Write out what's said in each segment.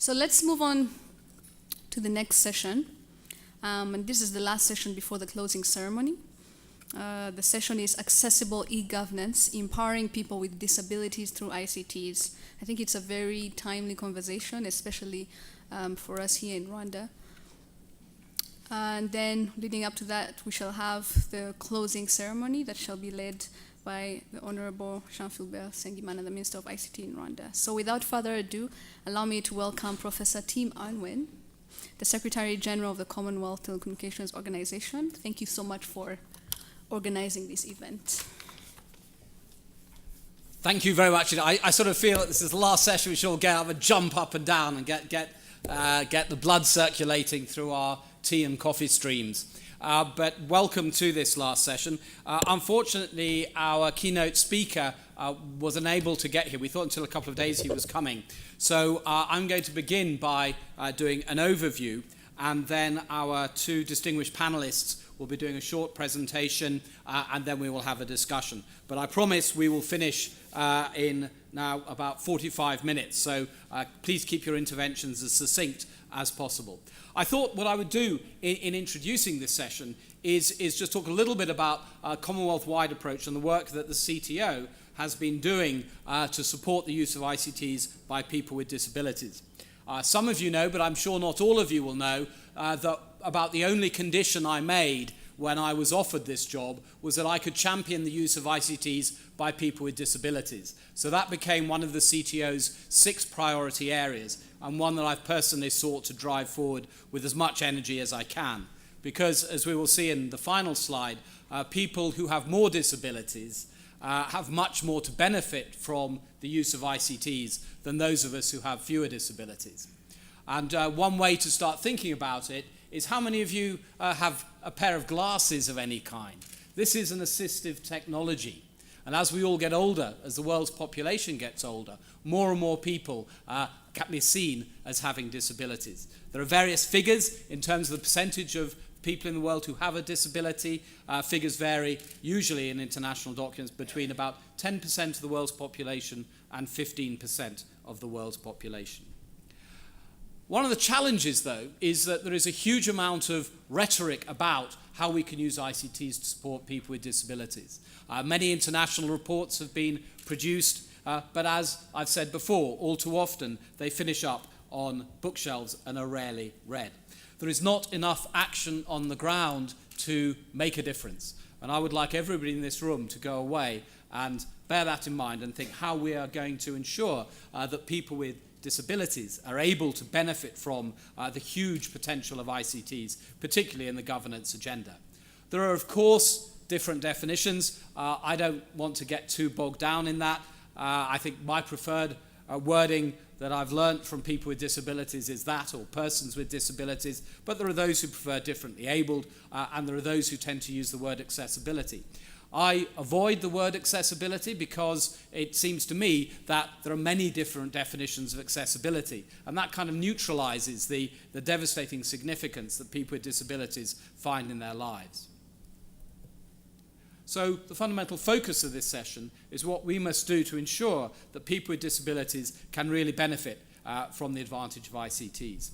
So let's move on to the next session. And this is the last session before the closing ceremony. The session is Accessible E-Governance, Empowering People with Disabilities Through ICTs. I think it's a very timely conversation, especially for us here in Rwanda. And then leading up to that, we shall have the closing ceremony that shall be led by the Honorable Jean-Philbert Sengimana, the Minister of ICT in Rwanda. So without further ado, allow me to welcome Professor Tim Anwen, the Secretary General of the Commonwealth Telecommunications Organization. Thank you so much for organizing this event. Thank you very much. I sort of feel that this is the last session. We should all get up and jump up and down and get the blood circulating through our tea and coffee streams. But welcome to this last session. Unfortunately, our keynote speaker was unable to get here. We thought until a couple of days he was coming. So I'm going to begin by doing an overview, and then our two distinguished panelists will be doing a short presentation, and then we will have a discussion. But I promise we will finish in now about 45 minutes, so please keep your interventions as succinct as possible. I thought what I would do in introducing this session is just talk a little bit about a Commonwealth-wide approach and the work that the CTO has been doing to support the use of ICTs by people with disabilities. Some of you know, but I'm sure not all of you will know, that about the only condition I made when I was offered this job was that I could champion the use of ICTs by people with disabilities. So that became one of the CTO's 6 priority areas, and one that I've personally sought to drive forward with as much energy as I can. Because, as we will see in the final slide, people who have more disabilities have much more to benefit from the use of ICTs than those of us who have fewer disabilities. And one way to start thinking about it is how many of you have a pair of glasses of any kind? This is an assistive technology. And as we all get older, as the world's population gets older, more and more people can be seen as having disabilities. There are various figures in terms of the percentage of people in the world who have a disability. Figures vary, usually in international documents, between about 10% of the world's population and 15% of the world's population. One of the challenges, though, is that there is a huge amount of rhetoric about how we can use ICTs to support people with disabilities. Many international reports have been produced, but as I've said before, all too often they finish up on bookshelves and are rarely read. There is not enough action on the ground to make a difference. And I would like everybody in this room to go away and bear that in mind and think how we are going to ensure that people with disabilities are able to benefit from the huge potential of ICTs, particularly in the governance agenda. There are, of course, different definitions. I don't want to get too bogged down in that. I think my preferred wording that I've learnt from people with disabilities is that, or persons with disabilities, but there are those who prefer differently abled, and there are those who tend to use the word accessibility. I avoid the word accessibility because it seems to me that there are many different definitions of accessibility, and that kind of neutralizes the devastating significance that people with disabilities find in their lives. So the fundamental focus of this session is what we must do to ensure that people with disabilities can really benefit from the advantage of ICTs.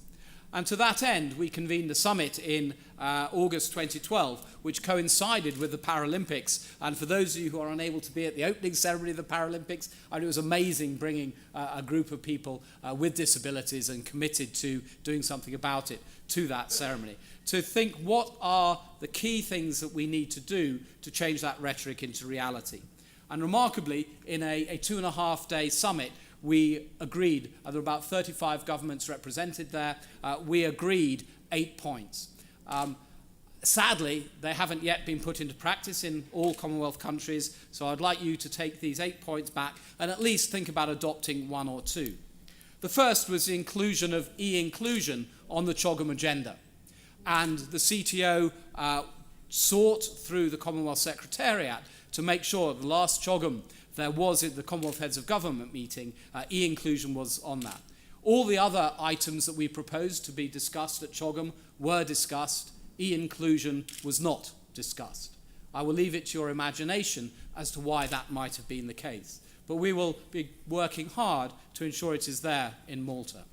And to that end, we convened a summit in August 2012, which coincided with the Paralympics. And for those of you who are unable to be at the opening ceremony of the Paralympics, it was amazing bringing a group of people with disabilities and committed to doing something about it to that ceremony. To think what are the key things that we need to do to change that rhetoric into reality. And remarkably, in a 2.5-day summit, we agreed, there were about 35 governments represented there, we agreed 8 points. Sadly, they haven't yet been put into practice in all Commonwealth countries, so I'd like you to take these 8 points back and at least think about adopting 1 or 2. The first was the inclusion of e-inclusion on the CHOGM agenda. And the CTO sought through the Commonwealth Secretariat to make sure at the last CHOGM there was at the Commonwealth Heads of Government meeting, e-inclusion was on that. All the other items that we proposed to be discussed at CHOGM were discussed. E-inclusion was not discussed. I will leave it to your imagination as to why that might have been the case. But we will be working hard to ensure it is there in Malta.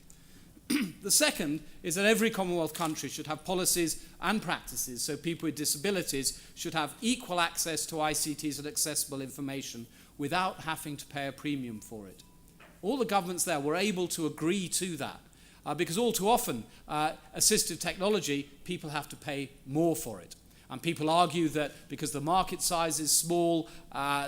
The second is that every Commonwealth country should have policies and practices so people with disabilities should have equal access to ICTs and accessible information without having to pay a premium for it. All the governments there were able to agree to that because all too often assistive technology, people have to pay more for it. And people argue that because the market size is small,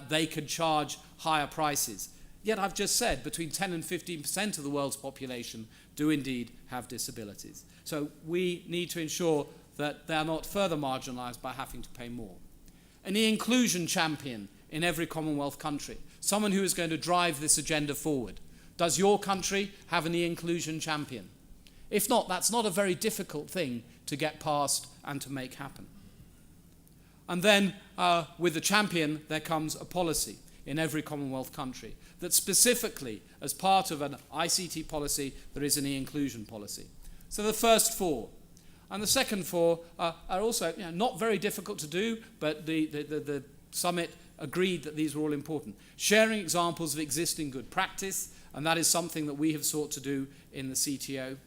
they can charge higher prices. Yet I've just said between 10 and 15% of the world's population do indeed have disabilities. So we need to ensure that they are not further marginalised by having to pay more. An inclusion champion in every Commonwealth country, someone who is going to drive this agenda forward. Does your country have an inclusion champion? If not, that's not a very difficult thing to get past and to make happen. And then with the champion, there comes a policy in every Commonwealth country that specifically, as part of an ICT policy, there is an e-inclusion policy. So the first four. And the second four are also not very difficult to do, but the summit agreed that these were all important. Sharing examples of existing good practice, and that is something that we have sought to do in the CTO.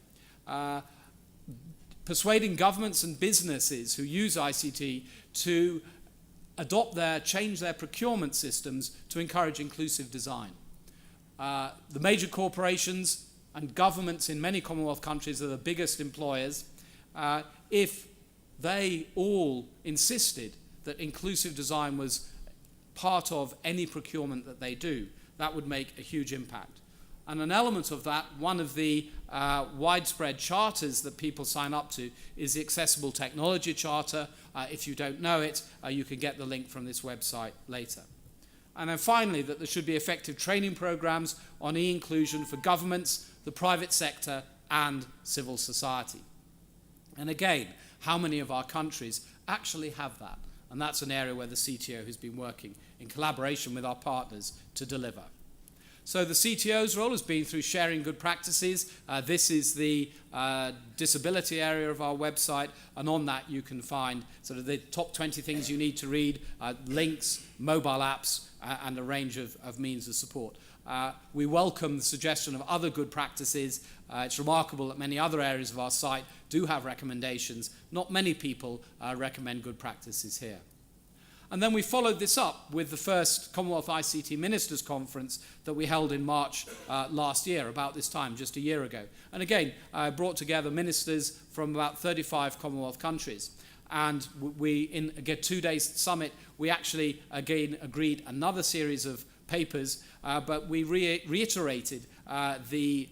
Persuading governments and businesses who use ICT to change their procurement systems to encourage inclusive design. The major corporations and governments in many Commonwealth countries are the biggest employers. If they all insisted that inclusive design was part of any procurement that they do, that would make a huge impact. And an element of that, one of the widespread charters that people sign up to is the Accessible Technology Charter. If you don't know it, you can get the link from this website later. And then finally, that there should be effective training programs on e-inclusion for governments, the private sector, and civil society. And again, how many of our countries actually have that? And that's an area where the CTO has been working in collaboration with our partners to deliver. So the CTO's role has been through sharing good practices. This is the disability area of our website, and on that you can find sort of the top 20 things you need to read, links, mobile apps, and a range of means of support. We welcome the suggestion of other good practices. It's remarkable that many other areas of our site do have recommendations. Not many people recommend good practices here. And then we followed this up with the first Commonwealth ICT Ministers Conference that we held in March last year, about this time, just a year ago. And again, brought together ministers from about 35 Commonwealth countries. And we, in a 2-day summit, we actually again agreed another series of papers, but we reiterated the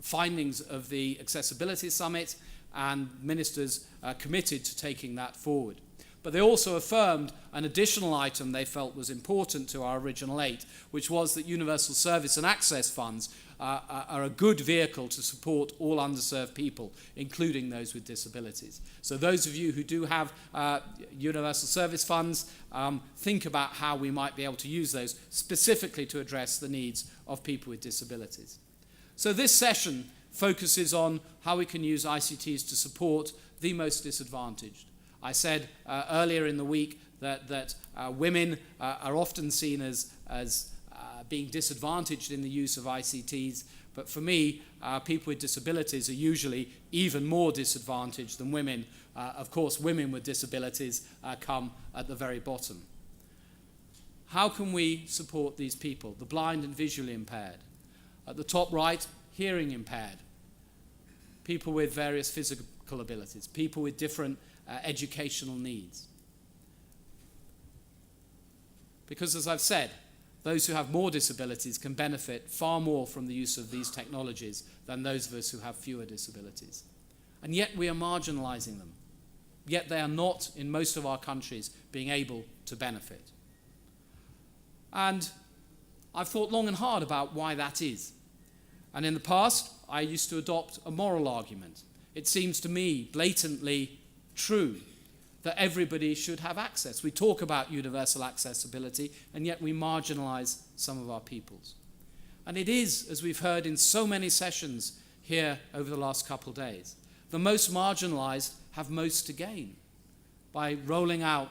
findings of the Accessibility Summit, and ministers committed to taking that forward. But they also affirmed an additional item they felt was important to our original 8, which was that universal service and access funds are a good vehicle to support all underserved people, including those with disabilities. So those of you who do have universal service funds, think about how we might be able to use those specifically to address the needs of people with disabilities. So this session focuses on how we can use ICTs to support the most disadvantaged. I said earlier in the week that women are often seen as being disadvantaged in the use of ICTs, but for me, people with disabilities are usually even more disadvantaged than women. Of course, women with disabilities come at the very bottom. How can we support these people, the blind and visually impaired? At the top right, hearing impaired, people with various physical abilities, people with different educational needs. Because as I've said, those who have more disabilities can benefit far more from the use of these technologies than those of us who have fewer disabilities. And yet we are marginalizing them. Yet they are not, in most of our countries, being able to benefit. And I've thought long and hard about why that is. And in the past, I used to adopt a moral argument. It seems to me blatantly true that everybody should have access. We talk about universal accessibility, and yet we marginalize some of our peoples. And it is, as we've heard in so many sessions here over the last couple of days, the most marginalized have most to gain by rolling out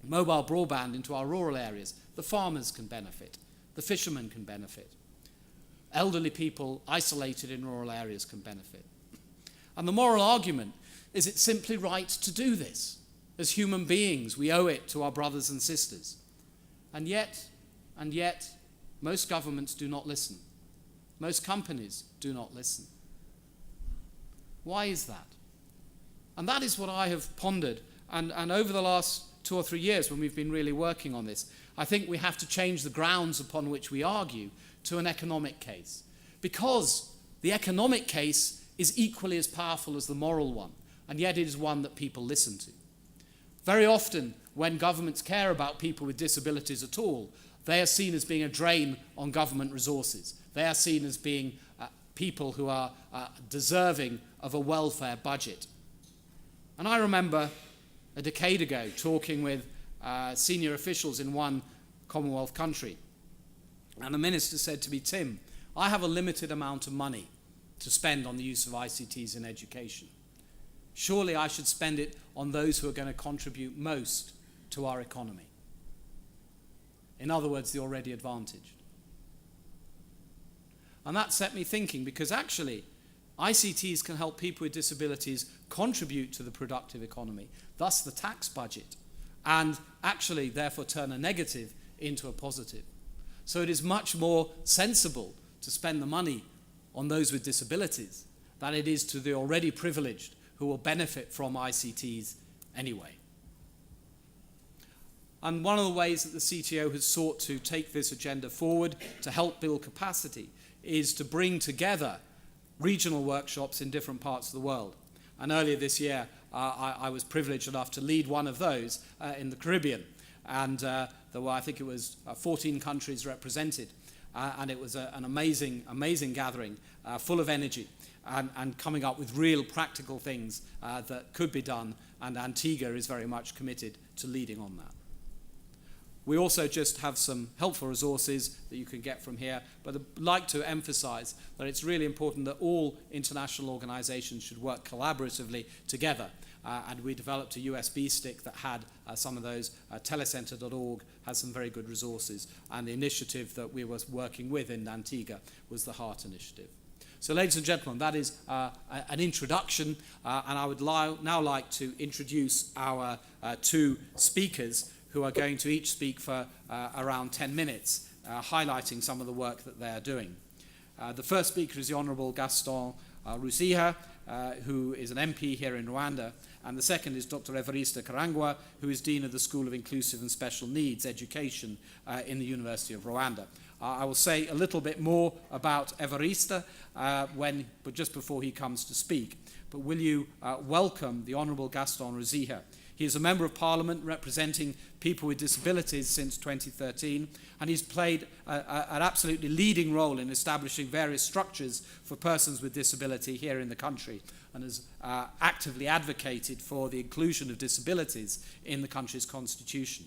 mobile broadband into our rural areas. The farmers can benefit. The fishermen can benefit. elderly people isolated in rural areas can benefit. And the moral argument is it's simply right to do this. As human beings, we owe it to our brothers and sisters. And yet, most governments do not listen. Most companies do not listen. Why is that? And that is what I have pondered. And over the last 2 or 3 years when we've been really working on this, I think we have to change the grounds upon which we argue to an economic case. Because the economic case is equally as powerful as the moral one, and yet it is one that people listen to. Very often, when governments care about people with disabilities at all, they are seen as being a drain on government resources. They are seen as being people who are deserving of a welfare budget. And I remember a decade ago talking with senior officials in one Commonwealth country. And the minister said to me, "Tim, I have a limited amount of money to spend on the use of ICTs in education. Surely I should spend it on those who are going to contribute most to our economy." In other words, the already advantaged. And that set me thinking, because actually ICTs can help people with disabilities contribute to the productive economy, thus the tax budget, and actually therefore turn a negative into a positive. So it is much more sensible to spend the money on those with disabilities than it is to the already privileged who will benefit from ICTs anyway. And one of the ways that the CTO has sought to take this agenda forward to help build capacity is to bring together regional workshops in different parts of the world. And earlier this year, I was privileged enough to lead one of those in the Caribbean. And there were, I think it was 14 countries represented. And it was an amazing gathering, full of energy and coming up with real practical things that could be done. And Antigua is very much committed to leading on that. We also just have some helpful resources that you can get from here, but I'd like to emphasize that it's really important that all international organizations should work collaboratively together. And we developed a USB stick that had some of those. Telecenter.org has some very good resources, and the initiative that we were working with in Antigua was the HEART initiative. So ladies and gentlemen, that is an introduction, and I would now like to introduce our two speakers, who are going to each speak for around 10 minutes, highlighting some of the work that they are doing. The first speaker is the Honourable Gaston Ruziha, who is an MP here in Rwanda, and the second is Dr. Evariste Karangwa, who is Dean of the School of Inclusive and Special Needs Education in the University of Rwanda. I will say a little bit more about Evariste but just before he comes to speak. But will you welcome the Honourable Gaston Ruziha? He is a Member of Parliament representing people with disabilities since 2013, and he's played an absolutely leading role in establishing various structures for persons with disability here in the country, and has actively advocated for the inclusion of disabilities in the country's constitution.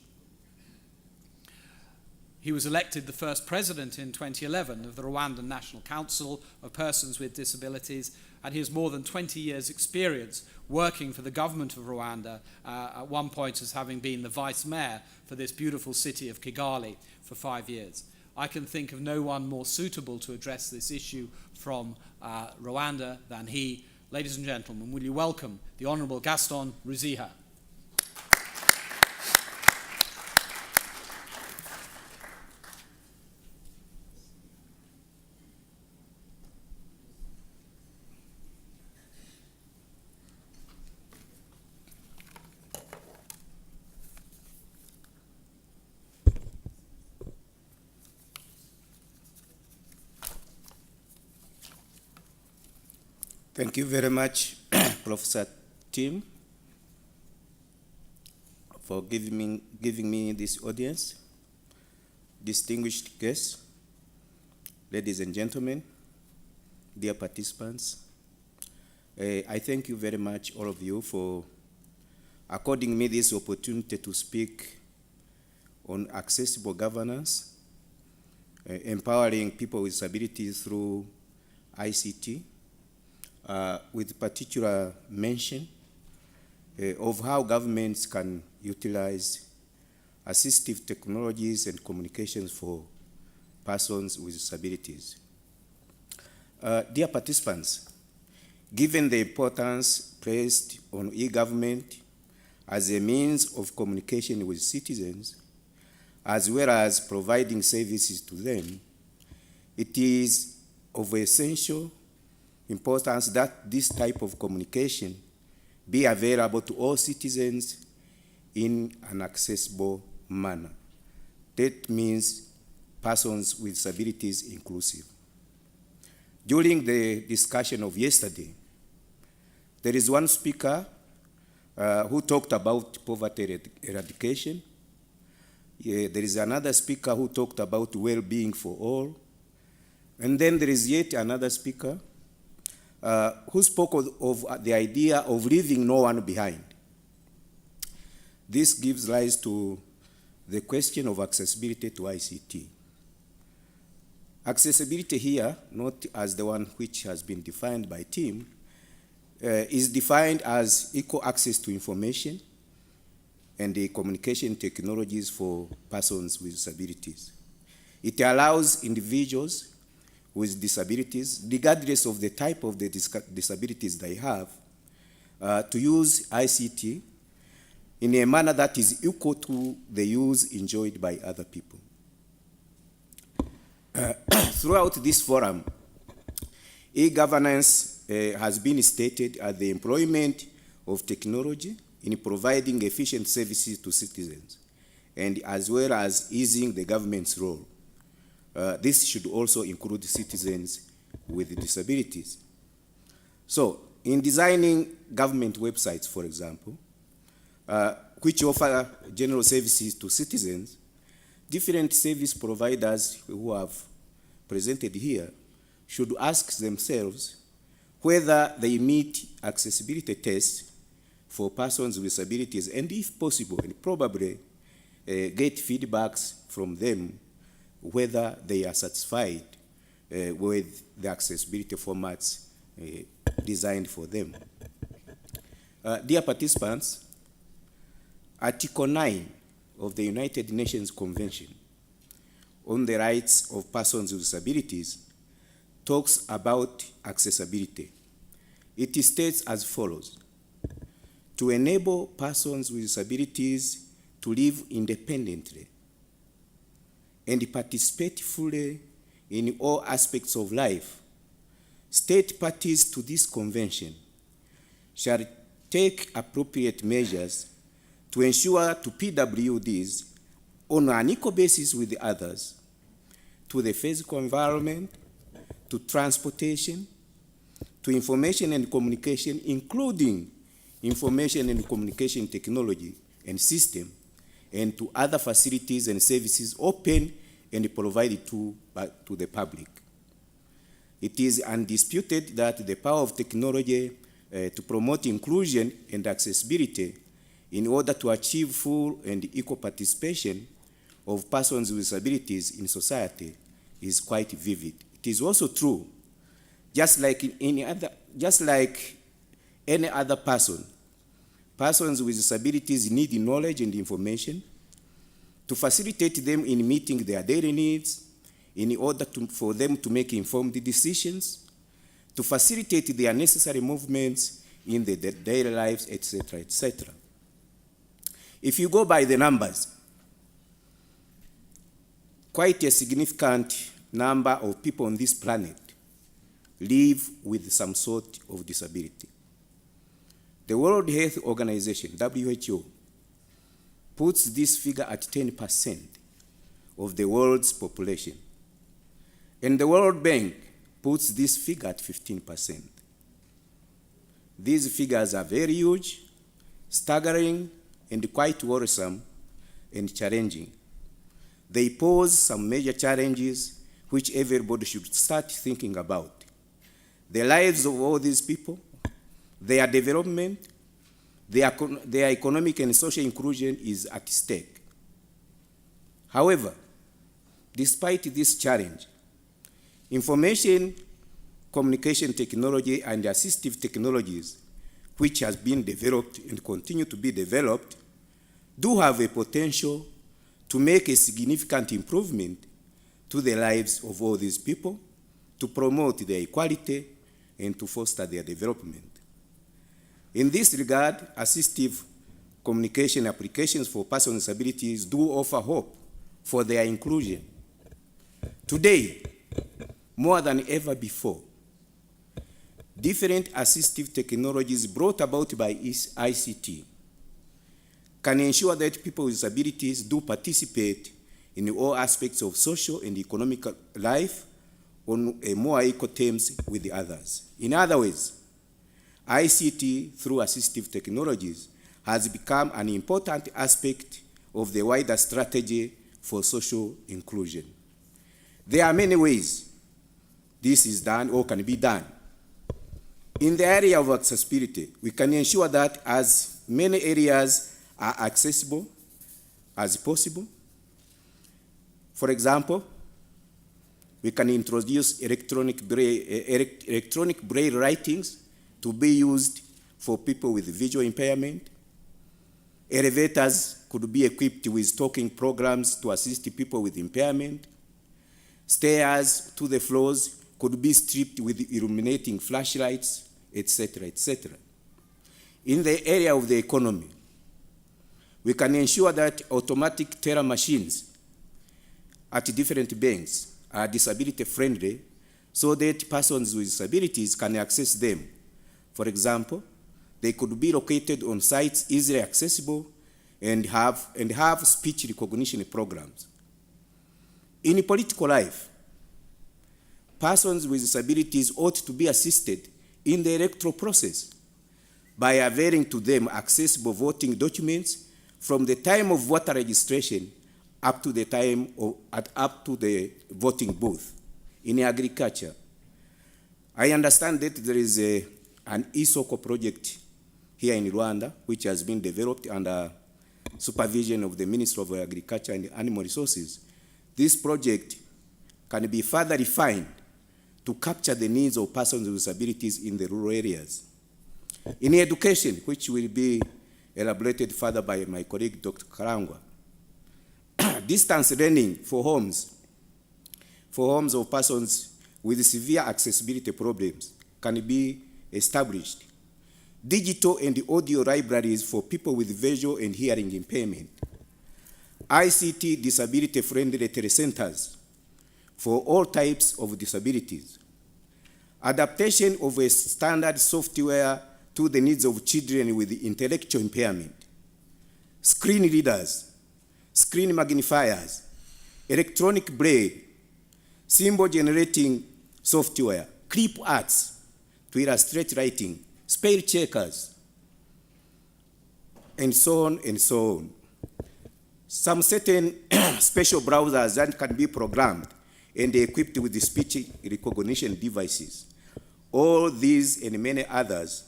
He was elected the first president in 2011 of the Rwandan National Council of Persons with Disabilities, and he has more than 20 years' experience working for the government of Rwanda, at one point as having been the vice mayor for this beautiful city of Kigali for 5 years. I can think of no one more suitable to address this issue from Rwanda than he. Ladies and gentlemen, will you welcome the Honourable Gaston Ruziha. Thank you very much, Professor Tim, for giving me this audience. Distinguished guests, ladies and gentlemen, dear participants, I thank you very much, all of you, for according me this opportunity to speak on accessible governance, empowering people with disabilities through ICT, with particular mention of how governments can utilize assistive technologies and communications for persons with disabilities. Dear participants, given the importance placed on e-government as a means of communication with citizens, as well as providing services to them, it is of essential importance that this type of communication be available to all citizens in an accessible manner. That means persons with disabilities inclusive. During the discussion of yesterday, there is one speaker who talked about poverty eradication. There is another speaker who talked about well-being for all. And then there is yet another speaker who spoke of the idea of leaving no one behind. This gives rise to the question of accessibility to ICT. Accessibility here, not as the one which has been defined by Tim, is defined as equal access to information and the communication technologies for persons with disabilities. It allows individuals with disabilities, regardless of the type of the disabilities they have, to use ICT in a manner that is equal to the use enjoyed by other people. Throughout this forum, e-governance has been stated as the employment of technology in providing efficient services to citizens, and as well as easing the government's role. This should also include citizens with disabilities. So, in designing government websites, for example, which offer general services to citizens, different service providers who have presented here should ask themselves whether they meet accessibility tests for persons with disabilities, and if possible, and probably get feedbacks from them whether they are satisfied with the accessibility formats designed for them. Dear participants, Article 9 of the United Nations Convention on the Rights of Persons with Disabilities talks about accessibility. It states as follows: to enable persons with disabilities to live independently and participate fully in all aspects of life, state parties to this convention shall take appropriate measures to ensure to PWDs on an equal basis with the others, to the physical environment, to transportation, to information and communication, including information and communication technology and system, and to other facilities and services open and provided to the public. It is undisputed that the power of technology to promote inclusion and accessibility in order to achieve full and equal participation of persons with disabilities in society is quite vivid. It is also true, just like any other person, persons with disabilities need knowledge and information to facilitate them in meeting their daily needs, in order for them to make informed decisions, to facilitate their necessary movements in their daily lives, etc., etc. If you go by the numbers, quite a significant number of people on this planet live with some sort of disability. The World Health Organization, WHO, puts this figure at 10% of the world's population. And the World Bank puts this figure at 15%. These figures are very huge, staggering, and quite worrisome and challenging. They pose some major challenges which everybody should start thinking about. The lives of all these people, their development, their economic and social inclusion is at stake. However, despite this challenge, information, communication technology, and assistive technologies, which has been developed and continue to be developed, do have a potential to make a significant improvement to the lives of all these people, to promote their equality and to foster their development. In this regard, assistive communication applications for persons with disabilities do offer hope for their inclusion. Today, more than ever before, different assistive technologies brought about by ICT can ensure that people with disabilities do participate in all aspects of social and economic life on a more equal terms with the others. In other words, ICT through assistive technologies has become an important aspect of the wider strategy for social inclusion. There are many ways this is done or can be done. In the area of accessibility, we can ensure that as many areas are accessible as possible. For example, we can introduce electronic braille writings to be used for people with visual impairment. Elevators could be equipped with talking programs to assist people with impairment. Stairs to the floors could be stripped with illuminating flashlights, etc., etc. In the area of the economy, we can ensure that automatic teller machines at different banks are disability friendly so that persons with disabilities can access them. For example, they could be located on sites easily accessible and have speech recognition programs. In political life, persons with disabilities ought to be assisted in the electoral process by availing to them accessible voting documents from the time of voter registration up to the voting booth. In agriculture, I understand that there is an e-Soko project here in Rwanda, which has been developed under supervision of the Ministry of Agriculture and Animal Resources. This project can be further refined to capture the needs of persons with disabilities in the rural areas. In education, which will be elaborated further by my colleague, Dr. Karangwa, distance learning for homes of persons with severe accessibility problems can be established. Digital and audio libraries for people with visual and hearing impairment. ICT disability-friendly telecenters for all types of disabilities. Adaptation of a standard software to the needs of children with intellectual impairment. Screen readers, screen magnifiers, electronic braille, symbol generating software, clip arts to illustrate writing, spell checkers, and so on and so on. Some certain special browsers that can be programmed and equipped with the speech recognition devices. All these and many others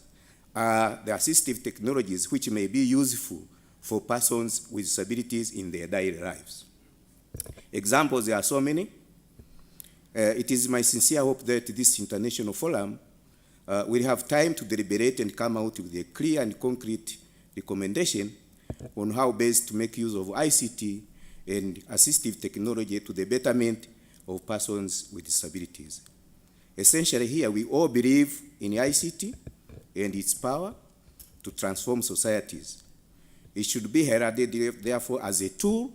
are the assistive technologies which may be useful for persons with disabilities in their daily lives. Examples, there are so many. It is my sincere hope that this international forum will have time to deliberate and come out with a clear and concrete recommendation on how best to make use of ICT and assistive technology to the betterment of persons with disabilities. Essentially here, we all believe in ICT and its power to transform societies. It should be heralded, therefore, as a tool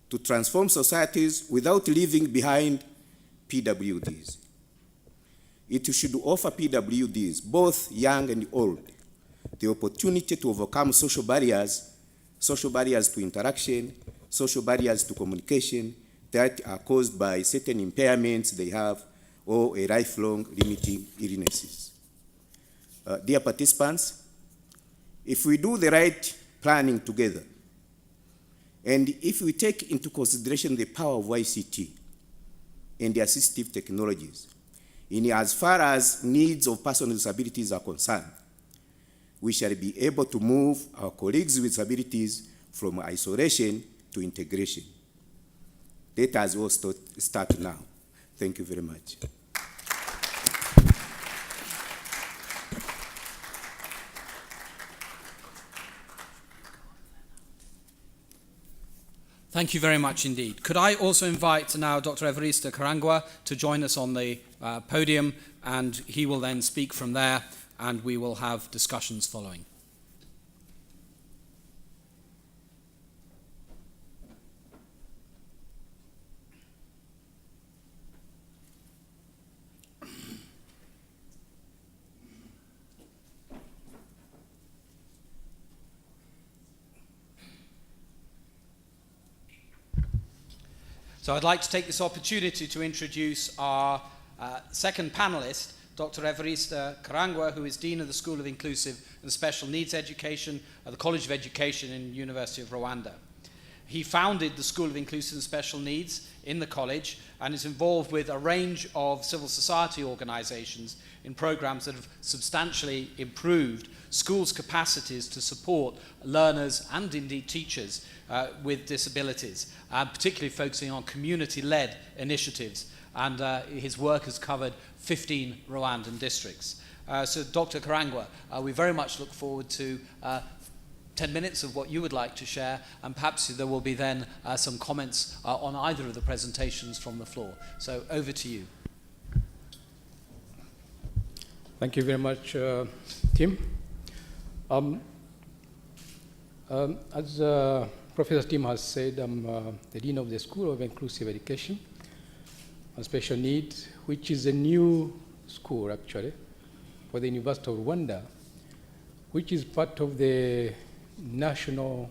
to transform societies without leaving behind PWDs. It should offer PWDs, both young and old, the opportunity to overcome social barriers to interaction, social barriers to communication that are caused by certain impairments they have or a lifelong limiting illnesses. Dear participants, if we do the right planning together, and if we take into consideration the power of ICT and the assistive technologies, in as far as needs of persons with disabilities are concerned, we shall be able to move our colleagues with disabilities from isolation to integration. Let us all start now. Thank you very much. Thank you very much indeed. Could I also invite now Dr. Evarista Karangwa to join us on the podium, and he will then speak from there, and we will have discussions following. So I'd like to take this opportunity to introduce our second panelist, Dr. Evarista Karangwa, who is Dean of the School of Inclusive and Special Needs Education at the College of Education in the University of Rwanda. He founded the School of Inclusive and Special Needs in the college and is involved with a range of civil society organizations in programs that have substantially improved schools' capacities to support learners and indeed teachers with disabilities, particularly focusing on community-led initiatives. And his work has covered 15 Rwandan districts. So Dr. Karangwa, we very much look forward to 10 minutes of what you would like to share, and perhaps there will be then some comments on either of the presentations from the floor. So over to you. Thank you very much, Tim. As Professor Tim has said, I'm the Dean of the School of Inclusive Education and Special Needs, which is a new school, actually, for the University of Rwanda, which is part of the national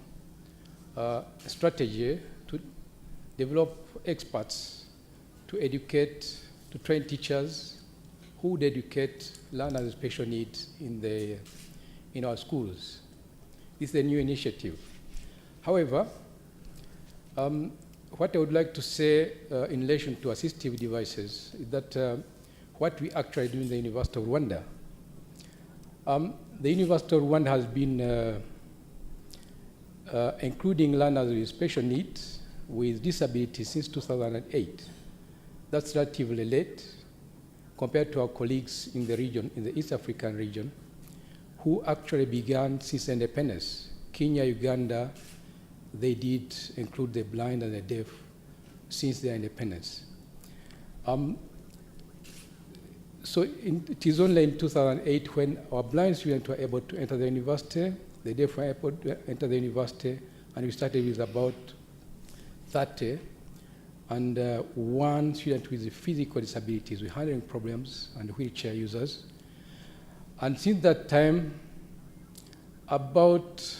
strategy to develop experts to educate, to train teachers who would educate learners with special needs in our schools. This is a new initiative. However, what I would like to say in relation to assistive devices is that what we actually do in the University of Rwanda. The University of Rwanda has been including learners with special needs with disabilities since 2008. That's relatively late compared to our colleagues in the region, in the East African region, who actually began since independence. Kenya, Uganda, they did include the blind and the deaf since their independence. So it is only in 2008 when our blind students were able to enter the university, the deaf were able to enter the university, and we started with about 30, and one student with physical disabilities, with handling problems, and wheelchair users. And since that time, about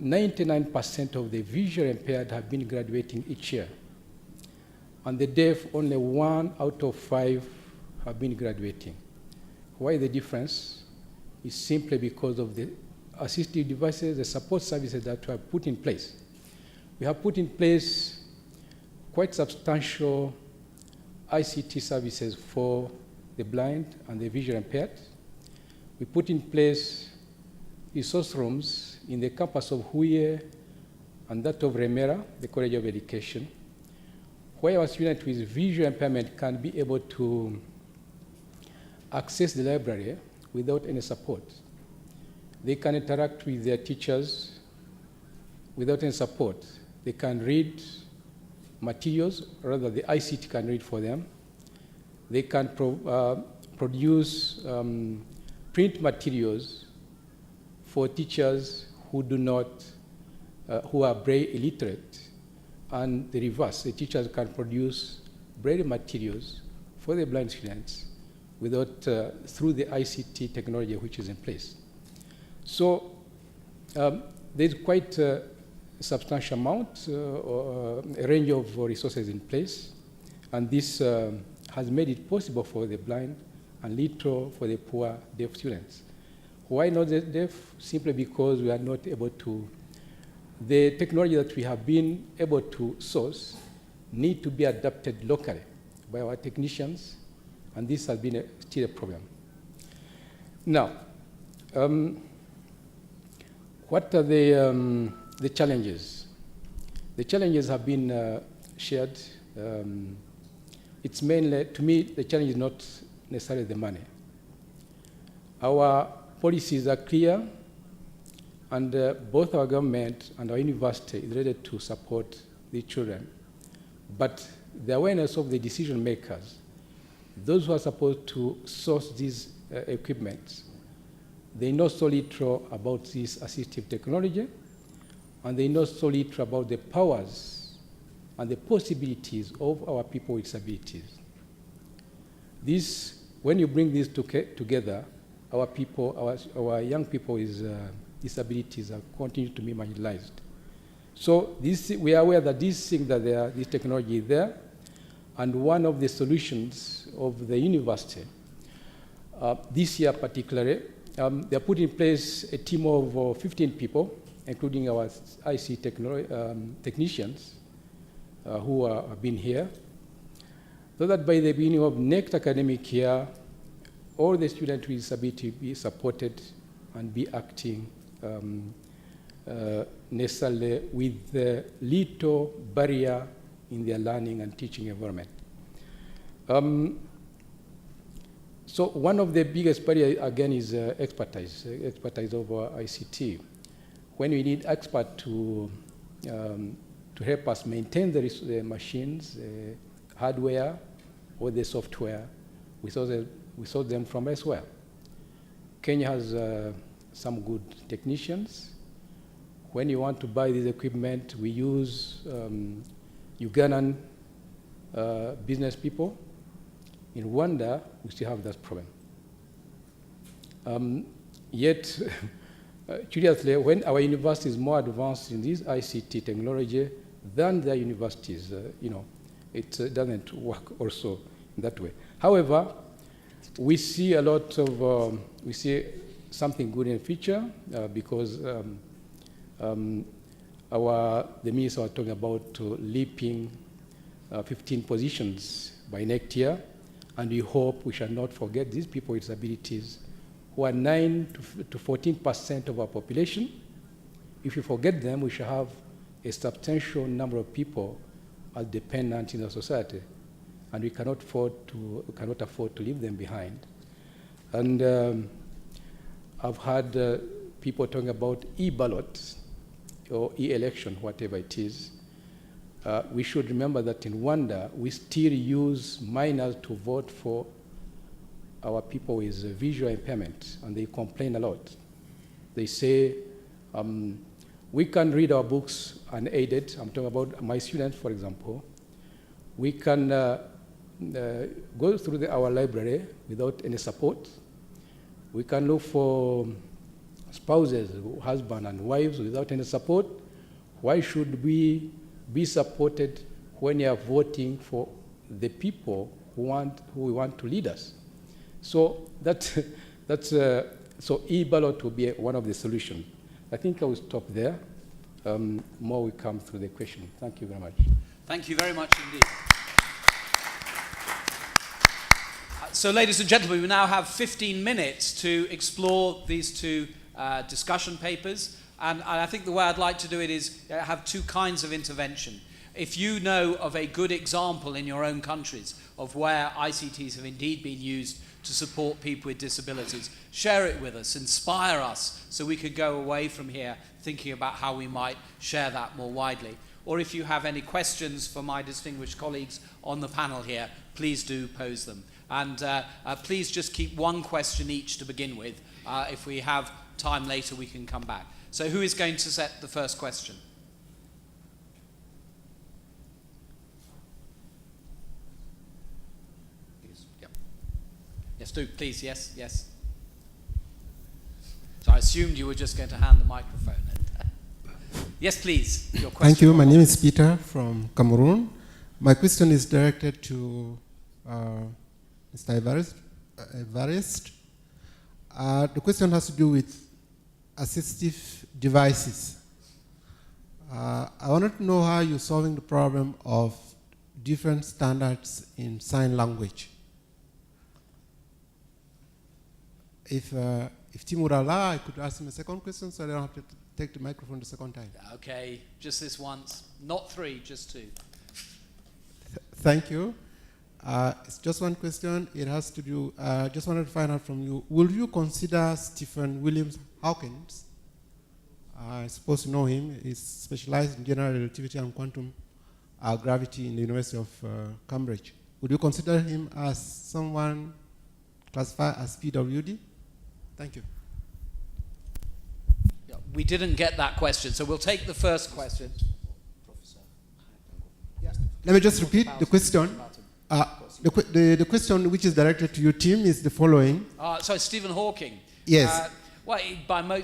99% of the visually impaired have been graduating each year. And the deaf, only 1 out of 5 have been graduating. Why the difference? Is simply because of the assistive devices, the support services that we have put in place. We have put in place quite substantial ICT services for the blind and the visually impaired. We put in place resource rooms in the campus of Huye and that of Remera, the College of Education, where our students with visual impairment can be able to access the library without any support. They can interact with their teachers without any support. They can read materials, rather the ICT can read for them. They can produce print materials for teachers who do not, who are Braille illiterate, and the reverse. The teachers can produce Braille materials for the blind students without, through the ICT technology which is in place. So there's quite a substantial amount, a range of resources in place, and this has made it possible for the blind and little for the poor deaf students. Why not the deaf? Simply because we are not able to, the technology that we have been able to source need to be adapted locally by our technicians, and this has been still a problem. Now, what are the challenges? The challenges have been shared. It's mainly, to me, the challenge is not necessarily the money. Our policies are clear, and both our government and our university is ready to support the children, but the awareness of the decision makers, those who are supposed to source these equipment, they know so little about this assistive technology, and they know so little about the powers and the possibilities of our people with disabilities. This, when you bring this together, our people, our young people with disabilities are continue to be marginalized. So this, we are aware that this thing that this technology is there, and one of the solutions of the university, this year particularly, they are put in place a team of 15 people, including our IC technicians who have been here, so that by the beginning of next academic year, all the students with disability be supported and be acting necessarily with the little barrier in their learning and teaching environment. So one of the biggest barriers, again, is expertise over ICT. When we need experts to help us maintain the machines, hardware, or the software, we source them from elsewhere. Kenya has some good technicians. When you want to buy this equipment, we use Ugandan business people. In Rwanda, we still have that problem. Yet, curiously, when our university is more advanced in this ICT technology than their universities, it doesn't work also in that way. However, we see a lot of, we see something good in the future because the minister was talking about leaping 15 positions by next year, and we hope we shall not forget these people with disabilities who are 9 to 14% of our population. If we forget them, we shall have a substantial number of people as dependent in our society, and we cannot afford to leave them behind. And I've had people talking about e-ballots or e-election, whatever it is. We should remember that in Rwanda, we still use minors to vote for our people with visual impairment, and they complain a lot. They say, we can read our books unaided. I'm talking about my students, for example. We can go through our library without any support. We can look for spouses, husband and wives without any support. Why should we be supported when you are voting for the people who we want to lead us? So so e-ballot will be one of the solutions. I think I will stop there. More will come through the question. Thank you very much. Thank you very much indeed. So, ladies and gentlemen, we now have 15 minutes to explore these two discussion papers. And I think the way I'd like to do it is have two kinds of intervention. If you know of a good example in your own countries of where ICTs have indeed been used to support people with disabilities, share it with us, inspire us, so we could go away from here thinking about how we might share that more widely. Or if you have any questions for my distinguished colleagues on the panel here, please do pose them. And please just keep one question each to begin with. If we have time later, we can come back. So who is going to set the first question? Yep. Yes, do, please, yes, yes. So I assumed you were just going to hand the microphone. Yes, please, your question. Thank you. My name is Peter from Cameroon. My question is directed to Mr. Evarist. The question has to do with assistive devices. I wanted to know how you're solving the problem of different standards in sign language. If Tim would allow, I could ask him a second question so I don't have to take the microphone the second time. Okay, just this once. Not three, just two. Thank you. It's just one question. It has to do, just wanted to find out from you, will you consider Stephen Williams Hawkins? I suppose you know him. He's specialized in general relativity and quantum gravity in the University of Cambridge. Would you consider him as someone classified as PWD? Thank you. Yeah, we didn't get that question, so we'll take the first question. Let me just repeat the question. The question which is directed to your team is the following. So Stephen Hawking. Yes. Well,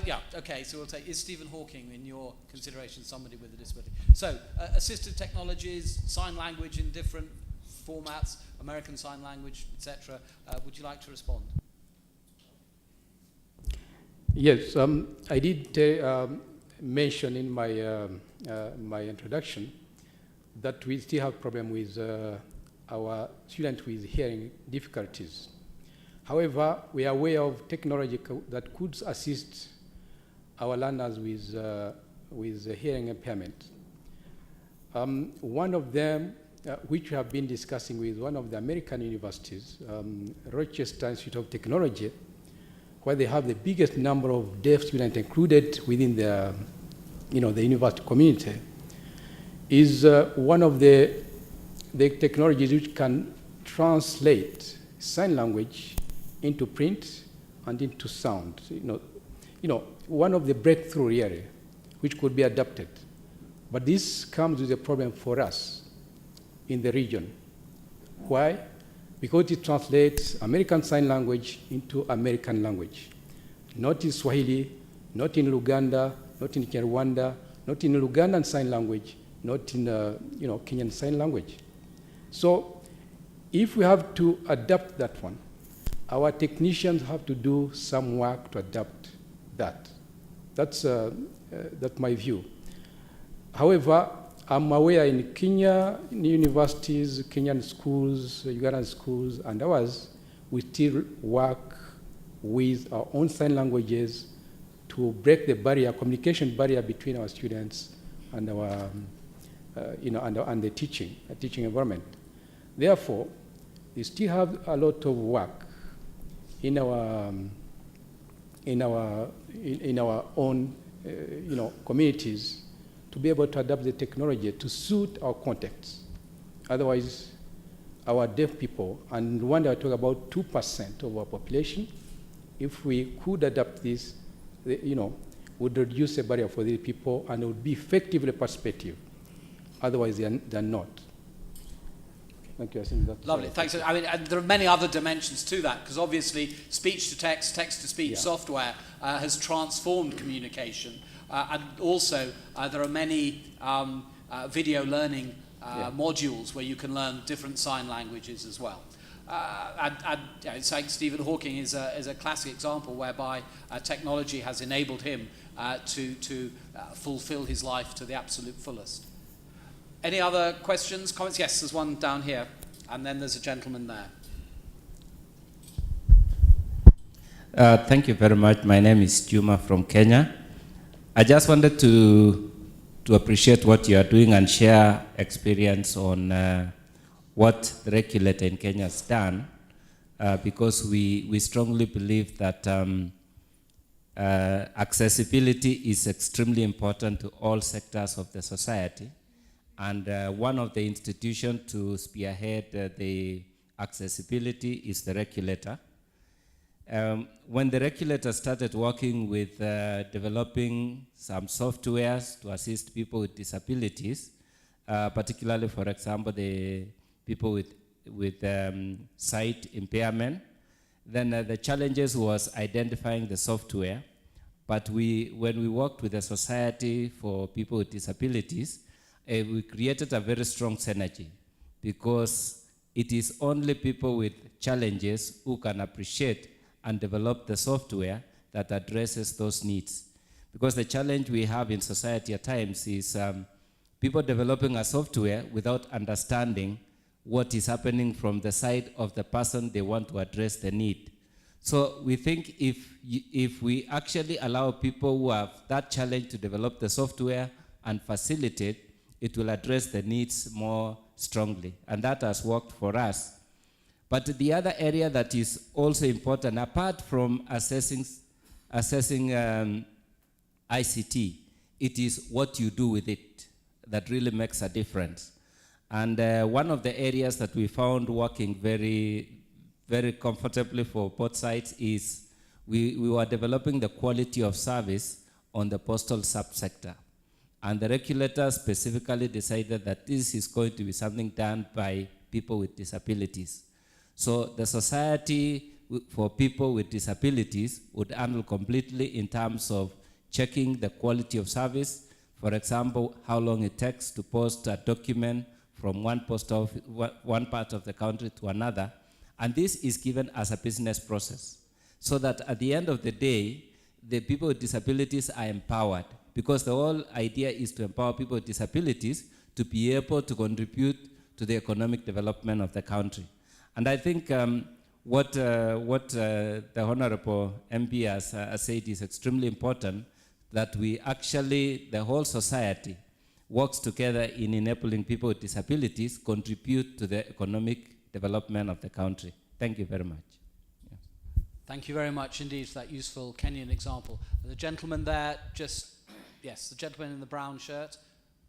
yeah, okay, so we'll take, is Stephen Hawking, in your consideration, somebody with a disability? So, assistive technologies, sign language in different formats, American Sign Language, etc. Would you like to respond? Yes, I did mention in my, my introduction that we still have problem with our students with hearing difficulties. However, we are aware of technology that could assist our learners with hearing impairment. One of them, which we have been discussing with one of the American universities, Rochester Institute of Technology, where they have the biggest number of deaf students included within the, the university community, is one of the technologies which can translate sign language into print and into sound. One of the breakthrough area which could be adapted. But this comes with a problem for us in the region. Why? Because it translates American Sign Language into American language. Not in Swahili, not in Luganda, not in Rwanda, not in Lugandan Sign Language, not in Kenyan Sign Language. So if we have to adapt that one, our technicians have to do some work to adapt that. That's my view. However, I'm aware in Kenya, in universities, Kenyan schools, Ugandan schools, and ours, we still work with our own sign languages to break the barrier, communication barrier between our students and our, and the teaching environment. Therefore, we still have a lot of work in our own communities to be able to adapt the technology to suit our context. Otherwise, our deaf people, and in Rwanda I talk about 2% of our population, if we could adapt this, would reduce the barrier for these people and would be effectively participative. Otherwise, they're not. Thank you. I think that's lovely. Thanks. I mean, and there are many other dimensions to that, because obviously speech-to-text, text-to-speech software has transformed communication. And also, there are many video learning modules where you can learn different sign languages as well. It's like Stephen Hawking is a classic example whereby technology has enabled him to fulfill his life to the absolute fullest. Any other questions, comments? Yes, there's one down here, and then there's a gentleman there. Thank you very much. My name is Juma from Kenya. I just wanted to appreciate what you are doing and share experience on what the regulator in Kenya has done, because we strongly believe that accessibility is extremely important to all sectors of the society. And one of the institutions to spearhead the accessibility is the regulator. When the regulator started working with developing some softwares to assist people with disabilities, particularly, for example, the people with sight impairment, then the challenges was identifying the software. But when we worked with the Society for People with Disabilities, we created a very strong synergy, because it is only people with challenges who can appreciate and develop the software that addresses those needs. Because the challenge we have in society at times is people developing a software without understanding what is happening from the side of the person they want to address the need. So we think if we actually allow people who have that challenge to develop the software and facilitate, it will address the needs more strongly. And that has worked for us. But the other area that is also important, apart from assessing ICT, it is what you do with it that really makes a difference. And one of the areas that we found working very, very comfortably for both sides is we were developing the quality of service on the postal subsector. And the regulator specifically decided that this is going to be something done by people with disabilities. So the society for people with disabilities would handle completely in terms of checking the quality of service. For example, how long it takes to post a document from one post office, one part of the country to another. And this is given as a business process, so that at the end of the day, the people with disabilities are empowered, because the whole idea is to empower people with disabilities to be able to contribute to the economic development of the country. And I think what the Honorable MP has said is extremely important, that we actually, the whole society, works together in enabling people with disabilities contribute to the economic development of the country. Thank you very much. Yeah. Thank you very much indeed for that useful Kenyan example. The gentleman there, yes, the gentleman in the brown shirt,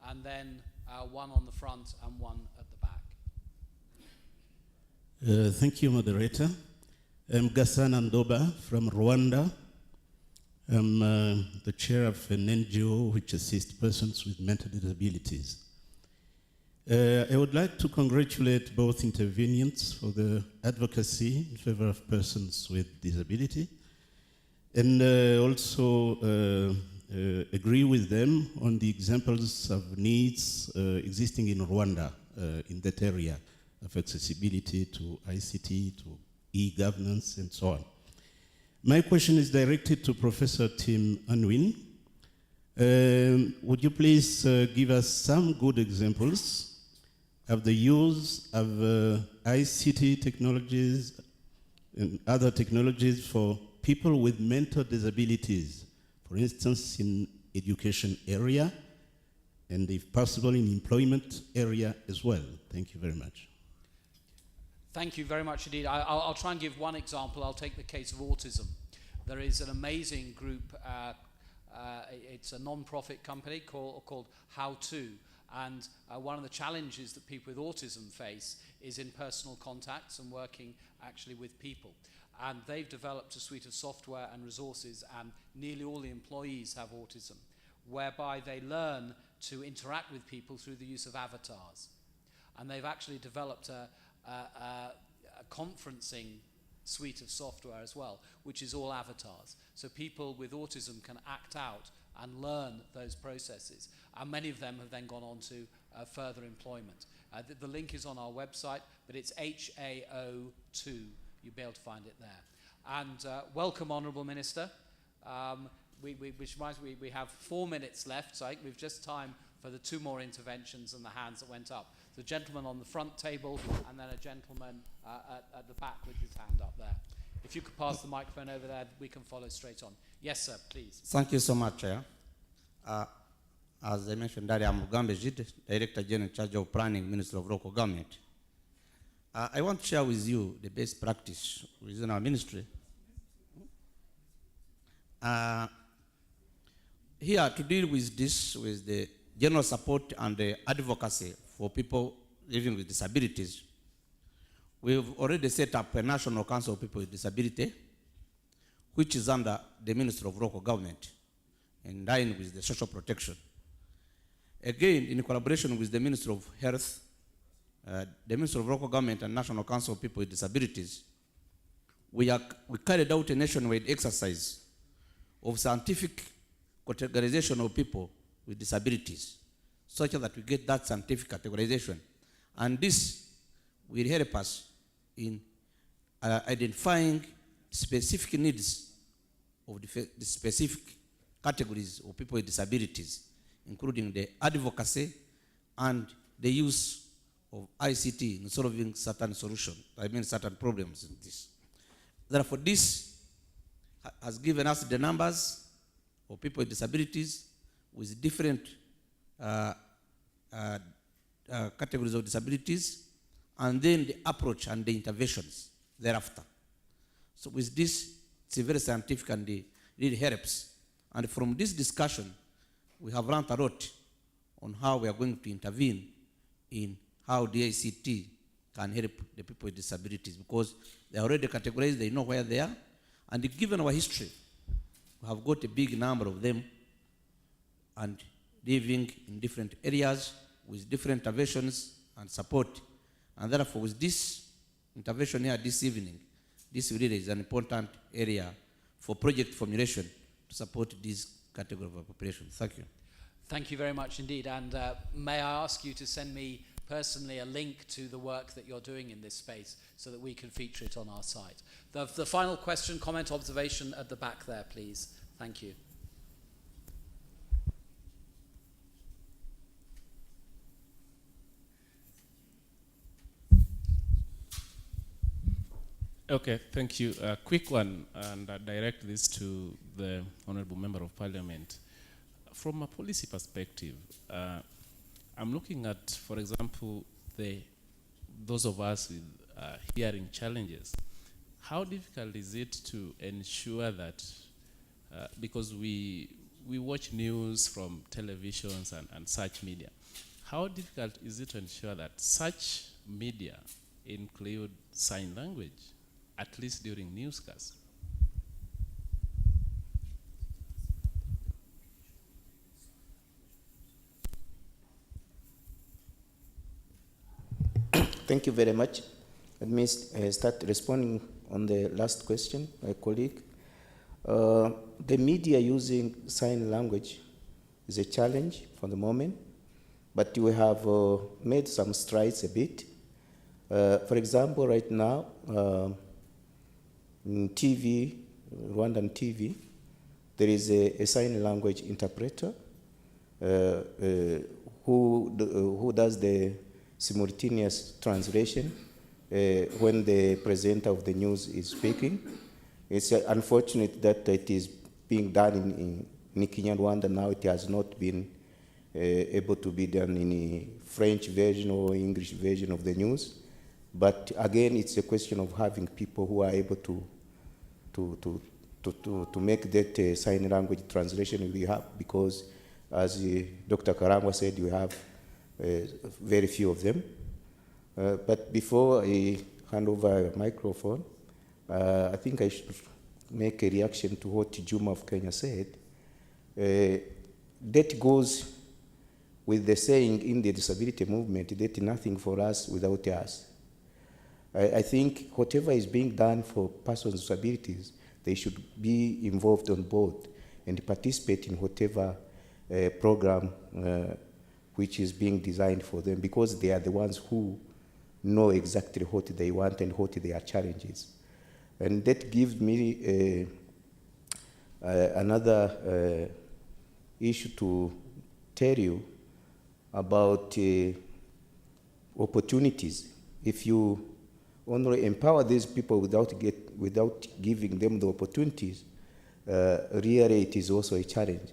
and then one on the front and one at the back. Thank you, moderator. I'm Gassan Andoba from Rwanda. I'm the chair of an NGO which assists persons with mental disabilities. I would like to congratulate both intervenants for the advocacy in favor of persons with disability, and also agree with them on the examples of needs existing in Rwanda in that area of accessibility to ICT, to e-governance, and so on. My question is directed to Professor Tim Unwin. Would you please give us some good examples of the use of ICT technologies and other technologies for people with mental disabilities, for instance, in education area, and if possible, in employment area as well? Thank you very much. Thank you very much indeed. I'll try and give one example. I'll take the case of autism. There is an amazing group, it's a non-profit company called How To, and one of the challenges that people with autism face is in personal contacts and working actually with people. And they've developed a suite of software and resources, and nearly all the employees have autism, whereby they learn to interact with people through the use of avatars. And they've actually developed a conferencing suite of software as well, which is all avatars. So people with autism can act out and learn those processes. And many of them have then gone on to further employment. The link is on our website, but it's HAO2. You'll be able to find it there. And welcome, Honourable Minister. Which reminds me, we have 4 minutes left, so I think we've just time for the 2 more interventions and the hands that went up. The gentleman on the front table, and then a gentleman at the back with his hand up there. If you could pass the microphone over there, we can follow straight on. Yes, sir, please. Thank you so much, Chair. As I mentioned earlier, I'm Mugambe Jid, Director General in charge of Planning, Ministry of Local Government. I want to share with you the best practice within our ministry. Here to deal with this, with the general support and the advocacy for people living with disabilities, we've already set up a National Council of People with Disability, which is under the Ministry of Local Government, in line with the social protection. Again, in collaboration with the Ministry of Health, the Ministry of Local Government and National Council of People with Disabilities, we carried out a nationwide exercise of scientific categorization of people with disabilities, such that we get that scientific categorization. And this will help us in identifying specific needs of the specific categories of people with disabilities, including the advocacy and the use of ICT in solving certain solutions, certain problems in this. Therefore, this has given us the numbers of people with disabilities with different categories of disabilities, and then the approach and the interventions thereafter. So with this, it's very scientific and it really helps. And from this discussion, we have learned a lot on how we are going to intervene in how the ICT can help the people with disabilities, because they are already categorized, they know where they are, and given our history, we have got a big number of them and living in different areas with different interventions and support. And therefore, with this intervention here this evening, this really is an important area for project formulation to support this category of our population. Thank you. Thank you very much indeed. And may I ask you to send me personally a link to the work that you're doing in this space so that we can feature it on our site. The final question, comment, observation at the back there, please. Thank you. Okay, thank you. A quick one, and I direct this to the Honorable Member of Parliament. From a policy perspective, I'm looking at, for example, those of us with hearing challenges. How difficult is it to ensure that, because we watch news from televisions and such media, how difficult is it to ensure that such media include sign language, at least during newscasts? Thank you very much. Let me start responding on the last question, my colleague. The media using sign language is a challenge for the moment, but we have made some strides a bit. For example, right now, in TV, Rwandan TV, there is a sign language interpreter who does the simultaneous translation when the presenter of the news is speaking. It's unfortunate that it is being done in Kinyarwanda now. It has not been able to be done in a French version or English version of the news. But again, it's a question of having people who are able to make that sign language translation we have, because as Dr. Karangwa said, we have very few of them. But before I hand over a microphone, I think I should make a reaction to what Juma of Kenya said. That goes with the saying in the disability movement that nothing for us without us. I think whatever is being done for persons with disabilities, they should be involved on board and participate in whatever program which is being designed for them, because they are the ones who know exactly what they want and what their challenges. And that gives me another issue to tell you about opportunities. If you only empower these people without giving them the opportunities, really it is also a challenge.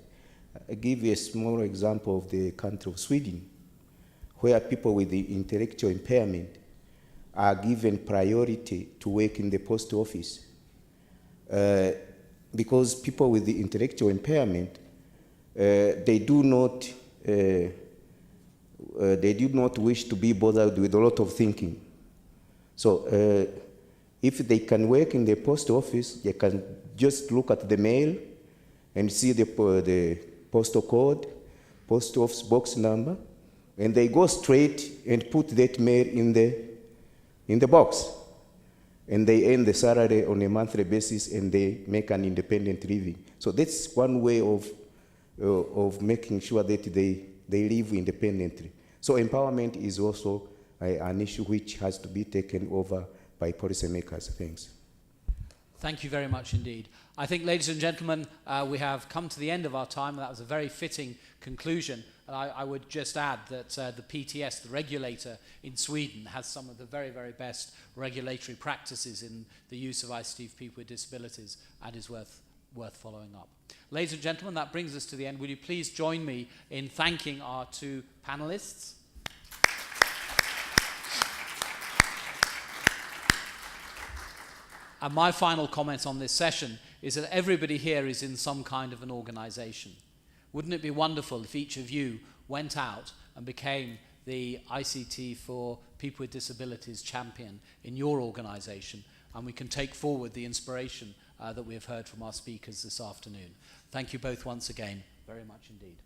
I give you a small example of the country of Sweden, where people with the intellectual impairment are given priority to work in the post office. Because people with the intellectual impairment, they do not wish to be bothered with a lot of thinking. So if they can work in the post office, they can just look at the mail and see the postal code, post office box number, and they go straight and put that mail in the box. And they earn the salary on a monthly basis, and they make an independent living. So that's one way of making sure that they live independently. So empowerment is also an issue which has to be taken over by policymakers. Thanks. Thank you very much indeed. I think, ladies and gentlemen, we have come to the end of our time. That was a very fitting conclusion. And I would just add that the PTS, the regulator in Sweden, has some of the very, very best regulatory practices in the use of ICT for people with disabilities, and is worth following up. Ladies and gentlemen, that brings us to the end. Will you please join me in thanking our two panelists? And my final comment on this session is that everybody here is in some kind of an organization. Wouldn't it be wonderful if each of you went out and became the ICT for People with Disabilities champion in your organisation, and we can take forward the inspiration that we have heard from our speakers this afternoon. Thank you both once again very much indeed.